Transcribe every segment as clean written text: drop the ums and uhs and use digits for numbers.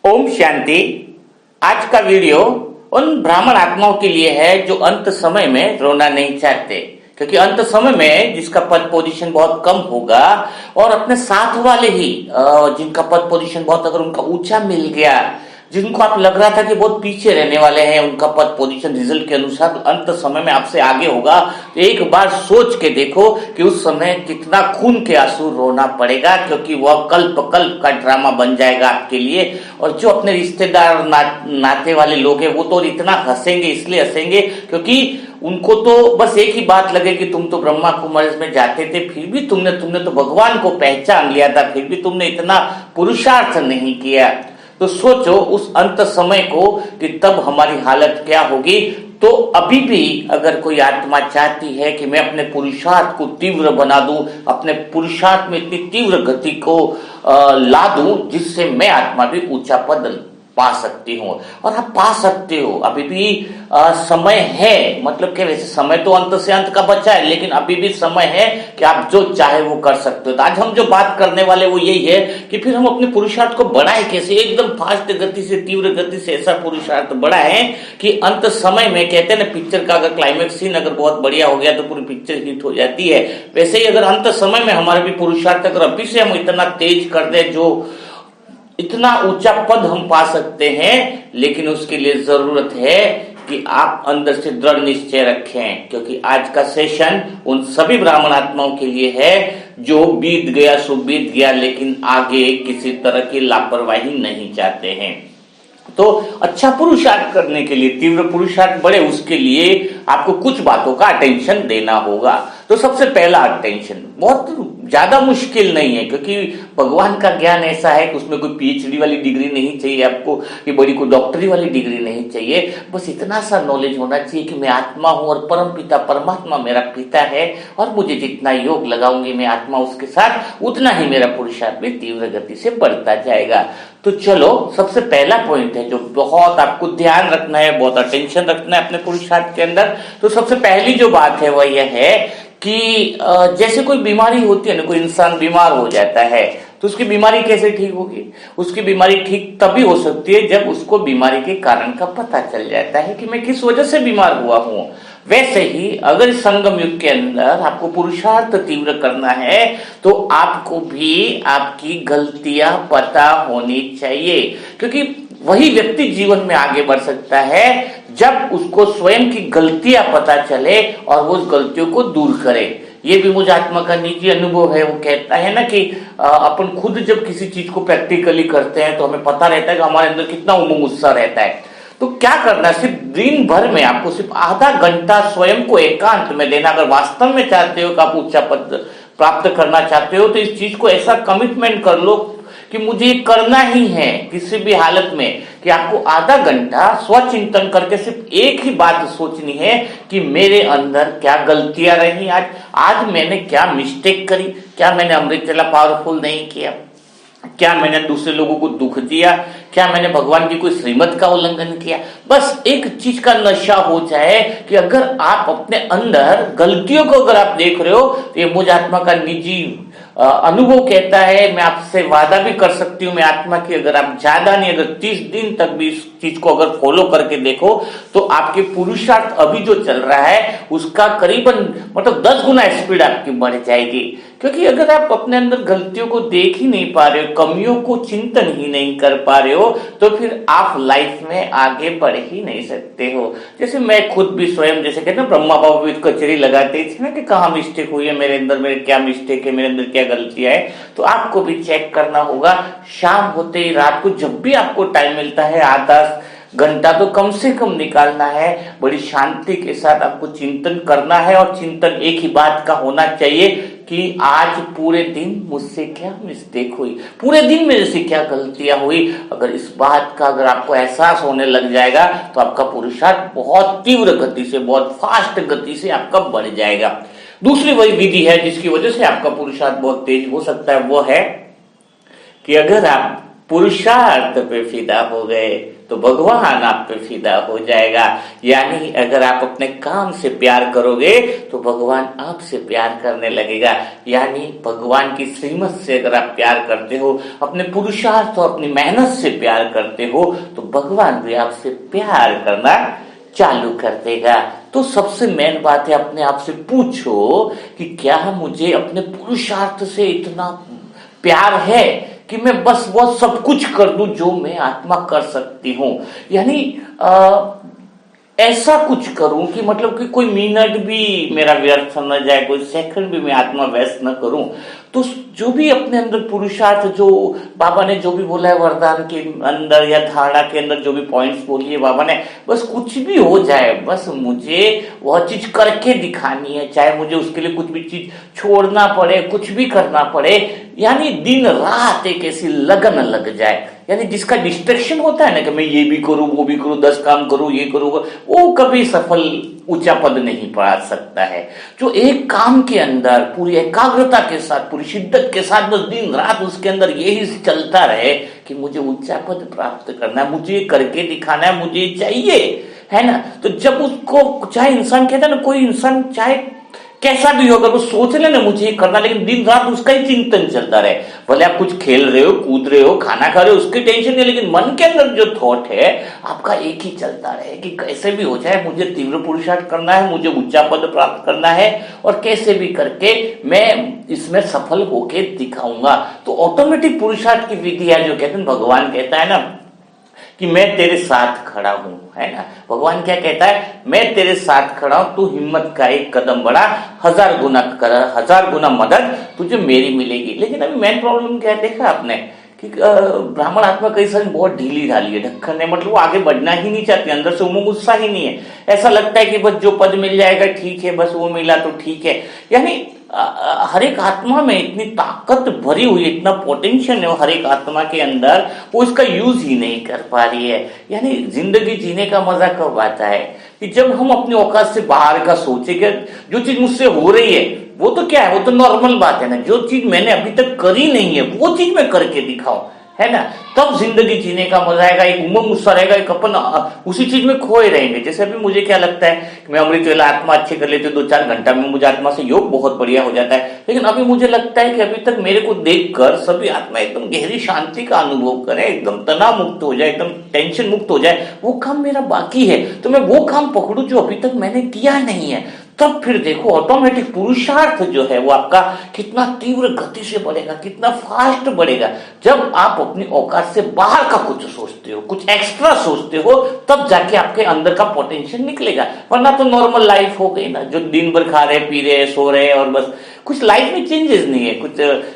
ओम शांति। आज का वीडियो उन ब्राह्मण आत्माओं के लिए है जो अंत समय में रोना नहीं चाहते, क्योंकि अंत समय में जिसका पद पोजीशन बहुत कम होगा और अपने साथ वाले ही जिनका पद पोजीशन बहुत अगर उनका ऊंचा मिल गया, जिनको आप लग रहा था कि बहुत पीछे रहने वाले हैं, उनका पद पोजीशन रिजल्ट के अनुसार अंत समय में आपसे आगे होगा, तो एक बार सोच के देखो कि उस समय कितना खून के आंसू रोना पड़ेगा, क्योंकि वह कल्प कल्प का ड्रामा बन जाएगा आपके लिए। और जो अपने रिश्तेदार नाते वाले लोग हैं वो तो इतना हंसेंगे, इसलिए हंसेंगे क्योंकि उनको तो बस एक ही बात लगे कि तुम तो ब्रह्मा कुमारी में जाते थे, फिर भी तुमने तो भगवान को पहचान लिया था, फिर भी तुमने इतना पुरुषार्थ नहीं किया। तो सोचो उस अंत समय को कि तब हमारी हालत क्या होगी। तो अभी भी अगर कोई आत्मा चाहती है कि मैं अपने पुरुषार्थ को तीव्र बना दूं, अपने पुरुषार्थ में इतनी तीव्र गति को ला दूं जिससे मैं आत्मा भी ऊंचा पद पा सकती हूँ, और आप पा सकते हो। अभी भी समय है, मतलब कि वैसे समय तो अंत से अंत का बचा है, लेकिन अभी भी समय है कि आप जो चाहे वो कर सकते हो। तो आज हम जो बात करने वाले वो यही है कि फिर हम अपने पुरुषार्थ को बढ़ाएं कैसे, एकदम फास्ट गति से, तीव्र गति से ऐसा पुरुषार्थ बढ़ाएं कि अंत समय में, कहते हैं ना पिक्चर का अगर क्लाइमेक्स सीन अगर बहुत बढ़िया हो गया तो पूरी पिक्चर हिट हो जाती है, वैसे ही अगर अंत समय में हमारा भी पुरुषार्थ अगर अभी से हम इतना तेज कर दे, जो इतना ऊंचा पद हम पा सकते हैं, लेकिन उसके लिए जरूरत है कि आप अंदर से दृढ़ निश्चय रखें। क्योंकि आज का सेशन उन सभी ब्राह्मण आत्माओं के लिए है जो बीत गया सो बीत गया, लेकिन आगे किसी तरह की लापरवाही नहीं चाहते हैं। तो अच्छा पुरुषार्थ करने के लिए, तीव्र पुरुषार्थ बढ़े, उसके लिए आपको कुछ बातों का अटेंशन देना होगा। तो सबसे पहला अटेंशन बहुत ज्यादा मुश्किल नहीं है, क्योंकि भगवान का ज्ञान ऐसा है कि उसमें कोई पीएचडी वाली डिग्री नहीं चाहिए आपको, कि बड़ी कोई डॉक्टरी वाली डिग्री नहीं चाहिए। बस इतना सा नॉलेज होना चाहिए कि मैं आत्मा हूं और परम पिता परमात्मा मेरा पिता है, और मुझे जितना योग लगाऊंगी मैं आत्मा उसके साथ, उतना ही मेरा पुरुषार्थ भी तीव्र गति से बढ़ता जाएगा। तो चलो, सबसे पहला पॉइंट है जो बहुत आपको ध्यान रखना है, बहुत अटेंशन रखना है अपने पुरुषार्थ के अंदर। तो सबसे पहली जो बात है वह यह है कि जैसे कोई बीमारी होती है ना, कोई इंसान बीमार हो जाता है तो उसकी बीमारी कैसे ठीक होगी? उसकी बीमारी ठीक तभी हो सकती है जब उसको बीमारी के कारण का पता चल जाता है कि मैं किस वजह से बीमार हुआ हूं। वैसे ही अगर संगम युग के अंदर आपको पुरुषार्थ तीव्र करना है तो आपको भी आपकी गलतियां पता होनी चाहिए, क्योंकि वही व्यक्ति जीवन में आगे बढ़ सकता है जब उसको स्वयं की गलतियां पता चले और वो उस गलतियों को दूर करे। ये भी मुझे आत्मा का निजी अनुभव है। वो कहता है ना कि अपन खुद जब किसी चीज को प्रैक्टिकली करते हैं तो हमें पता रहता है कि हमारे अंदर कितना उमंग उत्साह रहता है। तो क्या करना, सिर्फ दिन भर में आपको सिर्फ आधा घंटा स्वयं को एकांत में देना। अगर वास्तव में चाहते हो कि आप उच्च पद प्राप्त करना चाहते हो तो इस चीज को ऐसा कमिटमेंट कर लो कि मुझे ये करना ही है किसी भी हालत में, कि आपको आधा घंटा स्वचिंतन करके सिर्फ एक ही बात सोचनी है कि मेरे अंदर क्या गलतियां रही, आज मैंने क्या मिस्टेक करी, क्या मैंने अमृत वेला पावरफुल नहीं किया, क्या मैंने दूसरे लोगों को दुख दिया, क्या मैंने भगवान की कोई श्रीमत का उल्लंघन किया। बस एक चीज का नशा हो जाए कि अगर आप अपने अंदर गलतियों को अगर आप देख रहे हो तो ये मुझ आत्मा का निजी अनुभव कहता है, मैं आपसे वादा भी कर सकती हूँ मैं आत्मा की, अगर आप ज्यादा नहीं, अगर 30 दिन तक भी इस चीज को अगर फॉलो करके देखो तो आपके पुरुषार्थ अभी जो चल रहा है उसका करीबन मतलब 10 गुना स्पीड आपकी बढ़ जाएगी। क्योंकि अगर आप अपने अंदर गलतियों को देख ही नहीं पा रहे हो, कमियों को चिंतन ही नहीं कर पा रहे हो, तो फिर आप लाइफ में आगे बढ़ ही नहीं सकते हो। जैसे मैं खुद भी स्वयं, जैसे कहते हैं ब्रह्मा बाबा भी कचेरी लगाते थे ना कि कहाँ मिस्टेक हुई है मेरे अंदर, मेरे क्या मिस्टेक है, मेरे अंदर क्या गलतियां है, तो आपको भी चेक करना होगा। शाम होते ही, रात को जब भी आपको टाइम मिलता है, आधा घंटा तो कम से कम निकालना है, बड़ी शांति के साथ आपको चिंतन करना है। और चिंतन एक ही बात का होना चाहिए कि आज पूरे दिन मुझसे क्या मिस्टेक हुई, पूरे दिन मेरे से क्या गलतियां हुई। अगर इस बात का अगर आपको एहसास होने लग जाएगा तो आपका पुरुषार्थ बहुत तीव्र गति से, बहुत फास्ट गति से आपका बढ़ जाएगा। दूसरी वही विधि है जिसकी वजह से आपका पुरुषार्थ बहुत तेज हो सकता है, वो है कि अगर आप पुरुषार्थ पे फिदा हो गए तो भगवान आप पे फिदा हो जाएगा। यानी अगर आप अपने काम से प्यार करोगे तो भगवान आपसे प्यार करने लगेगा। यानी भगवान की श्रीमत से अगर आप प्यार करते हो, अपने पुरुषार्थ और अपनी मेहनत से प्यार करते हो, तो भगवान भी आपसे प्यार करना चालू कर देगा। तो सबसे मेन बात है, अपने आप से पूछो कि क्या मुझे अपने पुरुषार्थ से इतना प्यार है कि मैं बस वो सब कुछ कर दूं जो मैं आत्मा कर सकती हूं। यानी ऐसा कुछ करूं कि मतलब कि कोई मिनट भी मेरा व्यर्थ न जाए, कोई सेकंड भी मैं आत्मा व्यस्त न करूं। तो जो भी अपने अंदर पुरुषार्थ, जो बाबा ने जो भी बोला है वरदान के अंदर या धारणा के अंदर जो भी पॉइंट्स बोली है बाबा ने, बस कुछ भी हो जाए, बस मुझे वह चीज करके दिखानी है, चाहे मुझे उसके लिए कुछ भी चीज छोड़ना पड़े, कुछ भी करना पड़े। यानी दिन रात एक ऐसी लगन लग जाए। यानी जिसका डिस्ट्रैक्शन होता है ना कि मैं ये भी करूं, वो भी करूं, 10 काम करूं, ये करूं, वो कभी सफल ऊंचा पद नहीं पा सकता है। जो एक काम के अंदर पूरी एकाग्रता के साथ, पूरी शिद्दत के साथ बस दिन रात उसके अंदर यही चलता रहे कि मुझे ऊंचा पद प्राप्त करना है, मुझे करके दिखाना है, मुझे चाहिए, है ना। तो जब उसको, चाहे इंसान कहता है ना, कोई इंसान चाहे कैसा भी होगा, वो सोच ले ना मुझे ये करना, लेकिन दिन रात उसका ही चिंतन चलता रहे। भले आप कुछ खेल रहे हो, कूद रहे हो, खाना खा रहे हो, उसकी टेंशन नहीं, लेकिन मन के अंदर जो थॉट है आपका एक ही चलता रहे कि कैसे भी हो जाए मुझे तीव्र पुरुषार्थ करना है, मुझे ऊंचा पद प्राप्त करना है, और कैसे भी करके मैं इसमें सफल होके दिखाऊंगा। तो ऑटोमेटिक पुरुषार्थ की विधि है, जो कहते हैं भगवान कहता है ना कि मैं तेरे साथ खड़ा हूं, है ना। भगवान क्या कहता है, मैं तेरे साथ खड़ा हूं, तू हिम्मत का एक कदम बढ़ा, 1000 गुना कर, 1000 गुना मदद तुझे मेरी मिलेगी। लेकिन अभी मेन प्रॉब्लम क्या देखा आपने कि ब्राह्मण आत्मा कई सारी बहुत ढीली ढाली है, ढक्कन है, मतलब वो आगे बढ़ना ही नहीं चाहती, अंदर से उमंग उत्साह ही नहीं है। ऐसा लगता है कि बस जो पद मिल जाएगा ठीक है, बस वो मिला तो ठीक है। यानी हर एक आत्मा में इतनी ताकत भरी हुई, इतना पोटेंशियल है हर एक आत्मा के अंदर, वो इसका यूज ही नहीं कर पा रही है। यानी जिंदगी जीने का मजा कब आता है कि जब हम अपनी औकात से बाहर का सोचेंगे। जो चीज मुझसे हो रही है वो तो क्या है, वो तो नॉर्मल बात है ना। जो चीज मैंने अभी तक करी नहीं है वो चीज मैं करके दिखाऊं, है ना, तब जिंदगी जीने का मजा आएगा, एक उमंग उत्साह रहेगा, एक अपन उसी चीज में खोए रहेंगे। जैसे अभी मुझे क्या लगता है कि मैं अमृत वेला आत्मा अच्छे कर लेते 2-4 घंटा में मुझे आत्मा से योग बहुत बढ़िया हो जाता है। लेकिन अभी मुझे लगता है कि अभी तक मेरे को देखकर सभी आत्मा एकदम गहरी शांति का अनुभव करे, एकदम तनाव मुक्त हो जाए, एकदम टेंशन मुक्त हो जाए, वो काम मेरा बाकी है। तो मैं वो काम पकड़ू जो अभी तक मैंने किया नहीं है। तब फिर देखो ऑटोमेटिक पुरुषार्थ जो है वो आपका कितना तीव्र गति से बढ़ेगा, कितना फास्ट बढ़ेगा। जब आप अपनी औकात से बाहर का कुछ सोचते हो, कुछ एक्स्ट्रा सोचते हो, तब जाके आपके अंदर का पोटेंशियल निकलेगा। वरना तो नॉर्मल लाइफ हो गई ना, जो दिन भर खा रहे, पी रहे, सो रहे, और बस कुछ लाइफ में चेंजेस नहीं है, कुछ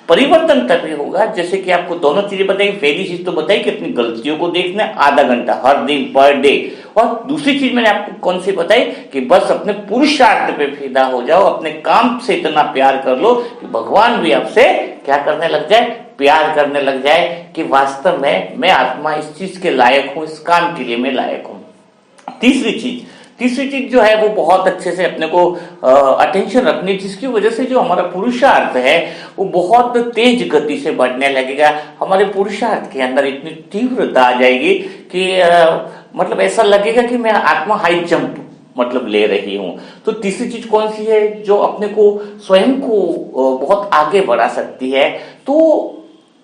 परिवर्तन तभी होगा। जैसे कि आपको दोनों चीजें बताई, पहली चीज तो बताई कि अपनी गलतियों को देखना आधा घंटा हर दिन पर डे, और दूसरी चीज मैंने आपको कौन सी बताई कि बस अपने पुरुषार्थ पे फिदा हो जाओ, अपने काम से इतना प्यार कर लो कि भगवान भी आपसे क्या करने लग जाए, प्यार करने लग जाए कि वास्तव में मैं आत्मा इस चीज के लायक हूं, इस काम के लिए मैं लायक हूं। तीसरी चीज जो है वो बहुत अच्छे से अपने को अटेंशन रखनी, जिसकी वजह से जो हमारा पुरुषार्थ है वो बहुत तेज गति से बढ़ने लगेगा। हमारे पुरुषार्थ के अंदर इतनी तीव्रता आ जाएगी कि मतलब ऐसा लगेगा कि मैं आत्मा हाई जंप मतलब ले रही हूं। तो तीसरी चीज कौन सी है जो अपने को स्वयं को बहुत आगे बढ़ा सकती है, तो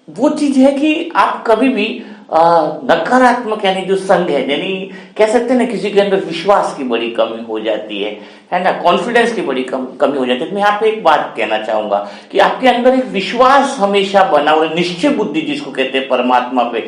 वो चीज है कि आप कभी भी नकारात्मक यानी जो संग है, यानी कह सकते हैं ना किसी के अंदर विश्वास की बड़ी कमी हो जाती है ना, कॉन्फिडेंस की बड़ी कमी हो जाती है। मैं यहाँ पे एक बात कहना चाहूंगा कि आपके अंदर एक विश्वास हमेशा बना हुआ, निश्चय बुद्धि जिसको कहते हैं परमात्मा पे।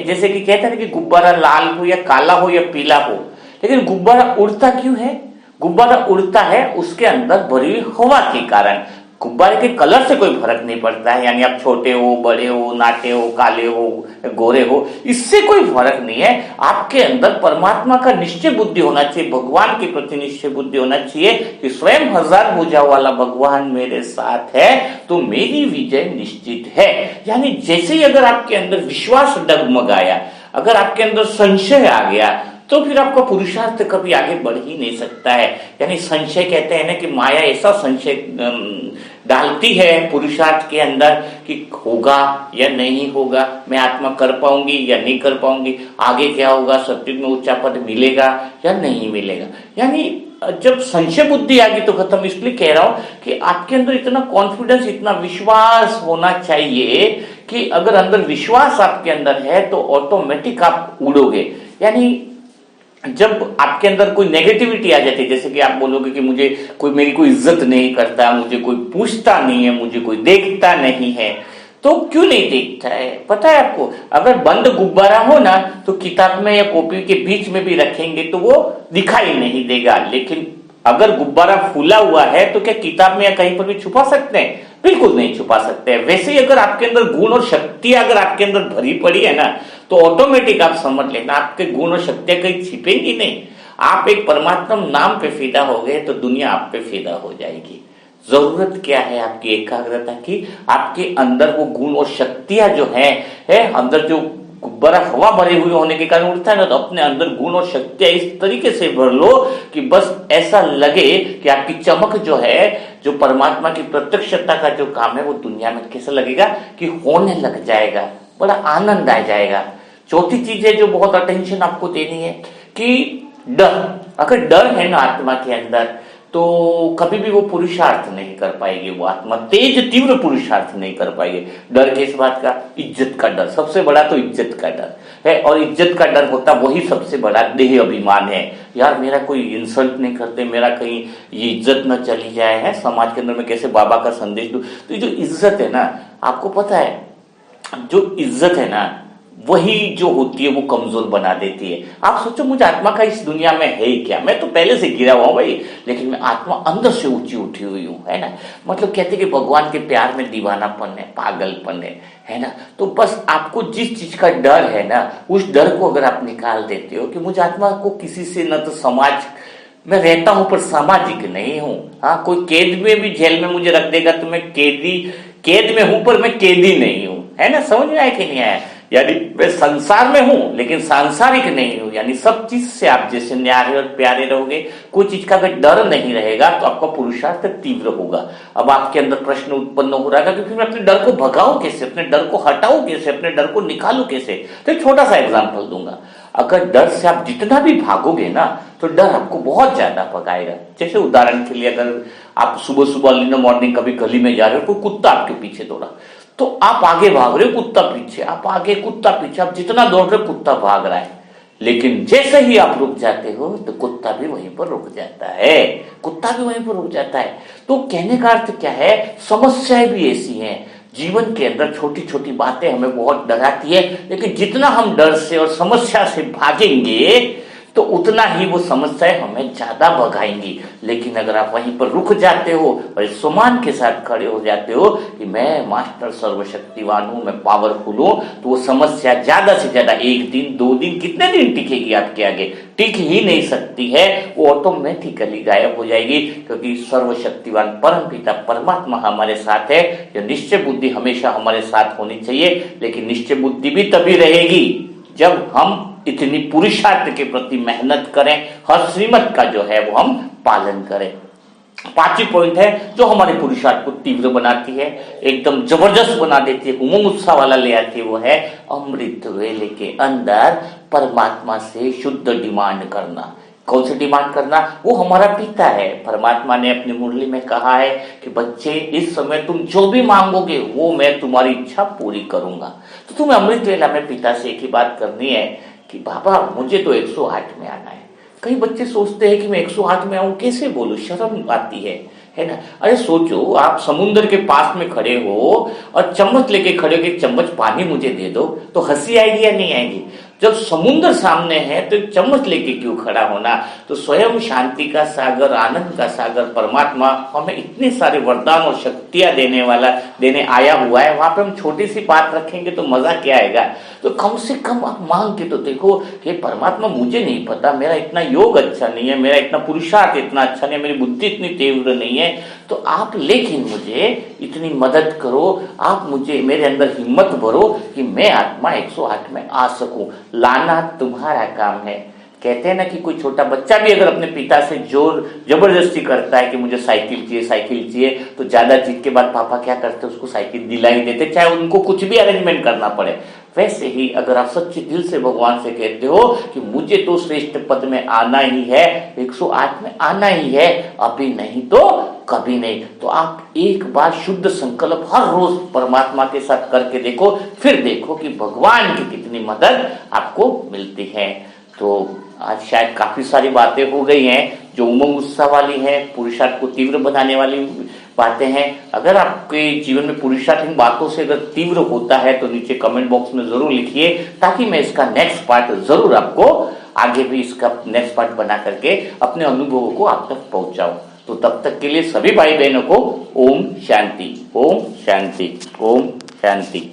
जैसे कि कहते हैं कि गुब्बारा लाल हो या काला हो या पीला हो, लेकिन गुब्बारा उड़ता क्यों है? गुब्बारा उड़ता है उसके अंदर भरी हुई हवा के कारण। गुब्बारे के कलर से कोई फर्क नहीं पड़ता है, यानी आप छोटे हो, बड़े हो, नाटे हो, काले हो, गोरे हो, इससे कोई फर्क नहीं है। आपके अंदर परमात्मा का निश्चय बुद्धि होना चाहिए, भगवान के प्रति निश्चय बुद्धि होना चाहिए कि स्वयं 1000 भुजा वाला भगवान मेरे साथ है तो मेरी विजय निश्चित है। यानी जैसे ही अगर आपके अंदर विश्वास डगमगाया, अगर आपके अंदर संशय आ गया, तो फिर आपका पुरुषार्थ कभी आगे बढ़ ही नहीं सकता है। यानी संशय कहते हैं ना कि माया ऐसा संशय डालती है पुरुषार्थ के अंदर कि होगा या नहीं होगा, मैं आत्मा कर पाऊंगी या नहीं कर पाऊंगी, आगे क्या होगा, सत्युग में ऊंचा पद मिलेगा या नहीं मिलेगा। यानी जब संशय बुद्धि आ गई तो खत्म। इसलिए कह रहा हूं कि आपके अंदर इतना कॉन्फिडेंस, इतना विश्वास होना चाहिए कि अगर अंदर विश्वास आपके अंदर है तो ऑटोमेटिक आप उड़ोगे। यानी जब आपके अंदर कोई नेगेटिविटी आ जाती है, जैसे कि आप बोलोगे कि मुझे कोई, मेरी कोई इज्जत नहीं करता, मुझे कोई पूछता नहीं है, मुझे कोई देखता नहीं है, तो क्यों नहीं देखता है? पता है आपको, अगर बंद गुब्बारा हो ना तो किताब में या कॉपी के बीच में भी रखेंगे तो वो दिखाई नहीं देगा, लेकिन अगर गुब्बारा फूला हुआ है तो क्या किताब में या कहीं पर भी छुपा सकते हैं? बिल्कुल नहीं छुपा सकते हैं। वैसे ही अगर आपके अंदर गुण और शक्तियां अगर आपके अंदर भरी पड़ी है ना, तो ऑटोमेटिक आप समझ लेना आपके गुण और शक्तियां कहीं छिपेंगी नहीं। आप एक परमात्मा नाम पे फिदा हो गए तो दुनिया आप पे फिदा हो जाएगी। जरूरत क्या है आपकी एकाग्रता की, आपके अंदर वो गुण और शक्तियां जो है अंदर जो गुब्बारा हवा भरे हुए होने के कारण उड़ता है ना, तो अपने अंदर गुण और शक्तियां इस तरीके से भर लो कि बस ऐसा लगे कि आपकी चमक जो है, जो परमात्मा की प्रत्यक्षता का जो काम है वो दुनिया में कैसा लगेगा कि होने लग जाएगा, बड़ा आनंद आ जाएगा। चौथी चीज है जो बहुत अटेंशन आपको देनी है कि डर। अगर डर है ना आत्मा के अंदर तो कभी भी वो पुरुषार्थ नहीं कर पाएगी, वो आत्मा तेज तीव्र पुरुषार्थ नहीं कर पाएगी। डर किस बात का? इज्जत का डर। सबसे बड़ा तो इज्जत का डर है, और इज्जत का डर होता वही सबसे बड़ा देह अभिमान है। यार मेरा कोई इंसल्ट नहीं करते, मेरा कहीं ये इज्जत न चली जाए, है समाज के अंदर में कैसे बाबा का संदेश दूं। तो ये जो इज्जत है ना, आपको पता है जो इज्जत है ना वही जो होती है वो कमजोर बना देती है। आप सोचो मुझे आत्मा का इस दुनिया में है ही क्या, मैं तो पहले से गिरा हुआ हूं भाई, लेकिन मैं आत्मा अंदर से ऊंची उठी हुई हूं, है ना। मतलब कहते कि भगवान के प्यार में दीवानापन है, पागलपन है ना। तो बस आपको जिस चीज का डर है ना, उस डर को अगर आप निकाल देते हो कि मुझे आत्मा को किसी से न तो समाज मैं रहता हूं पर सामाजिक नहीं हूं। हाँ, कोई कैद में भी जेल में मुझे रख देगा तो मैं कैद में हूं पर मैं कैदी नहीं हूं, है ना। समझ में आया कि नहीं आया? यानी मैं संसार में हूं लेकिन सांसारिक नहीं हूं। यानी सब चीज से आप जैसे न्यारे और प्यारे रहोगे, कोई चीज का अगर डर नहीं रहेगा तो आपका पुरुषार्थ तीव्र होगा। अब आपके अंदर प्रश्न उत्पन्न हो रहा है कि फिर मैं अपने डर को भगाऊं कैसे, अपने डर को हटाऊं कैसे, अपने डर को निकालूं कैसे? तो एक छोटा सा एग्जाम्पल दूंगा। अगर डर से आप जितना भी भागोगे ना तो डर आपको बहुत ज्यादा भगाएगा। जैसे उदाहरण के लिए अगर आप सुबह सुबह अर्ली मॉर्निंग कभी गली में जा रहे हो, कोई कुत्ता आपके पीछे दौड़ा, तो आप आगे भाग रहे हो, कुत्ता पीछे, आप आगे कुत्ता पीछे, आप जितना दौड़ रहे हो कुत्ता भाग रहा है, लेकिन जैसे ही आप रुक जाते हो तो कुत्ता भी वहीं पर रुक जाता है, कुत्ता भी वहीं पर रुक जाता है। तो कहने का अर्थ क्या है, समस्याएं भी ऐसी हैं जीवन के अंदर, छोटी छोटी बातें हमें बहुत डराती है, लेकिन जितना हम डर से और समस्या से भागेंगे तो उतना ही वो समस्याएं हमें ज्यादा भगाएंगी। लेकिन अगर आप वहीं पर रुक जाते हो और सम्मान के साथ खड़े हो जाते हो कि मैं मास्टर सर्वशक्तिवान हूं, मैं पावरफुल हूं, तो वो समस्या ज्यादा से ज्यादा 1 दिन 2 दिन कितने दिन टिकेगी आपके आगे? टिक ही नहीं सकती है, वो ऑटोमेटिकली गायब हो जाएगी, क्योंकि सर्वशक्तिवान परम पिता परमात्मा हमारे साथ है। यह निश्चय बुद्धि हमेशा हमारे साथ होनी चाहिए, लेकिन निश्चय बुद्धि भी तभी रहेगी जब हम इतनी पुरुषार्थ के प्रति मेहनत करें, हर श्रीमत का जो है वो हम पालन करें। 5वीं पॉइंट है जो हमारे पुरुषार्थ को तीव्र बनाती है, एकदम जबरदस्त बना देती है, उमंग उत्साह वाला ले आती है, वो है अमृत वेले के अंदर परमात्मा से शुद्ध डिमांड करना। कौन सी डिमांड करना? वो हमारा पिता है। परमात्मा ने अपनी मुरली में कहा है कि बच्चे इस समय तुम जो भी मांगोगे वो मैं तुम्हारी इच्छा पूरी करूंगा। तो तुम्हें अमृत वेला में पिता से एक ही बात करनी है कि बाबा मुझे तो 108 में आना है। कई बच्चे सोचते हैं कि मैं 108 में आऊं, कैसे बोलूं, शर्म आती है ना। अरे सोचो, आप समुद्र के पास में खड़े हो और चम्मच लेके खड़े हो कि चम्मच पानी मुझे दे दो, तो हंसी आएगी या नहीं आएगी? जब समुद्र सामने है तो चम्मच लेके क्यों खड़ा होना? तो स्वयं शांति का सागर, आनंद का सागर परमात्मा हमें इतने सारे वरदान और शक्तियां देने आया हुआ है, वहां पे हम छोटी सी बात रखेंगे तो मजा क्या आएगा? तो कम से कम आप मांग के तो देखो कि परमात्मा मुझे नहीं पता, मेरा इतना योग अच्छा नहीं है, मेरा इतना पुरुषार्थ इतना अच्छा नहीं है, मेरी बुद्धि इतनी तीव्र नहीं है, तो आप लेकिन मुझे इतनी मदद करो, आप मुझे मेरे अंदर हिम्मत भरो कि मैं आत्मा 108 में आ सकूं। लाना तुम्हारा काम है। कहते हैं ना कि कोई छोटा बच्चा भी अगर अपने पिता से जबरदस्ती करता है कि मुझे साइकिल चाहिए, तो ज्यादा जिद के बाद पापा क्या करते हैं, उसको साइकिल दिला ही देते, चाहे उनको कुछ भी अरेंजमेंट करना पड़े। वैसे ही अगर आप सच्चे दिल से भगवान से कहते हो कि मुझे तो श्रेष्ठ पद में आना ही है, 108 में आना ही है, अभी नहीं तो कभी नहीं, तो आप एक बार शुद्ध संकल्प हर रोज परमात्मा के साथ करके देखो, फिर देखो कि भगवान की कितनी मदद आपको मिलती है। तो आज शायद काफी सारी बातें हो गई हैं जो उमंग उत्साह वाली है, पुरुषार्थ को तीव्र बनाने वाली बातें हैं। अगर आपके जीवन में पुरुषार्थ इन बातों से अगर तीव्र होता है तो नीचे कमेंट बॉक्स में जरूर लिखिए, ताकि मैं इसका नेक्स्ट पार्ट जरूर आपको आगे भी इसका नेक्स्ट पार्ट बना करके अपने अनुभवों को आप तक पहुंचाऊं। तो तब तक के लिए सभी भाई बहनों को ओम शांति, ओम शांति, ओम शांति।